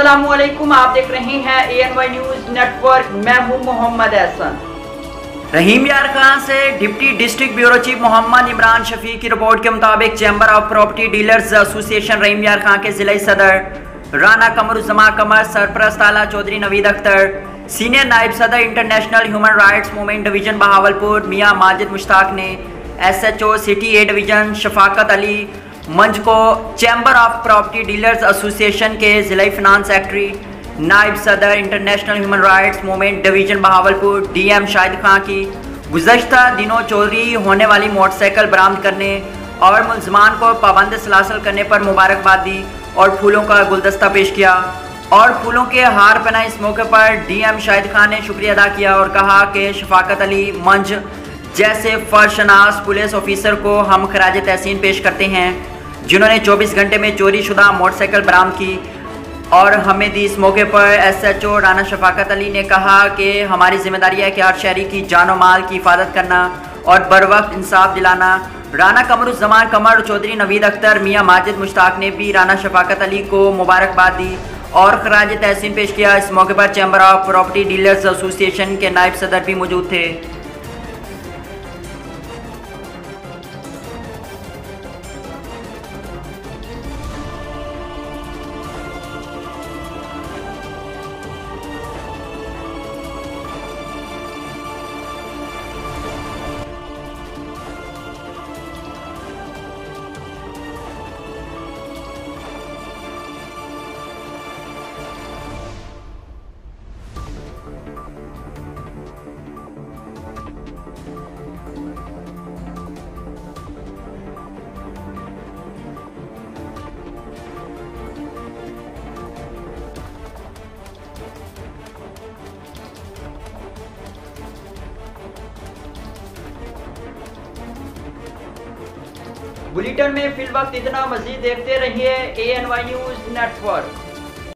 अस्सलामुअलैकुम, आप देख रहे हैं ANY न्यूज नेटवर्क। मैं हूं मोहम्मद एहसन। रहीम यार खान से deputy district bureau chief Mohammad Imran Shafi की रिपोर्ट के मुताबिक chamber of property dealers association Rahim Yar Khan के जिला सदर राना कमरुज़्ज़मा कमर, सरपरस्त आला चौधरी नवीद अख्तर, सीनियर नायब सदर international human rights movement division Bahawalpur मियाँ माजिद मुश्ताक ने SHO city A division Shafqat Ali मंच को chamber of property dealers association के जिला फिनांस सेक्रेटरी नायब सदर international human rights movement division Bahawalpur DM Shahid Khan की गुज़श्ता दिनों चोरी होने वाली मोटरसाइकिल बरामद करने और मुलजमान को पाबंद सलासल करने पर मुबारकबाद दी और फूलों का गुलदस्ता पेश किया और फूलों के हार पहनाए। इस मौके पर DM शाहिद खान ने शुक्रिया अदा किया और कहा कि शफाकत अली मंच जैसे फर्शनास पुलिस ऑफिसर को हम खराज तहसीन पेश करते हैं जिन्होंने 24 घंटे में चोरी शुदा मोटरसाइकिल बरामद की और हमें दी। इस मौके पर SHO राना शफाकत अली ने कहा कि हमारी जिम्मेदारी है कि हर शहरी की जान और माल की हिफाजत करना और बर वक्त इंसाफ दिलाना। राना कमरुज़्ज़मा कमर, चौधरी नवीद अख्तर, मियाँ माजिद मुश्ताक ने भी राना शफाकत अली को मुबारकबाद दी और खराज तहसीन पेश किया। इस मौके पर chamber of property dealers association के नायब सदर भी मौजूद थे। बुलेटिन में फिल वक्त इतना, मजीद देखते रहिए ANY न्यूज नेटवर्क।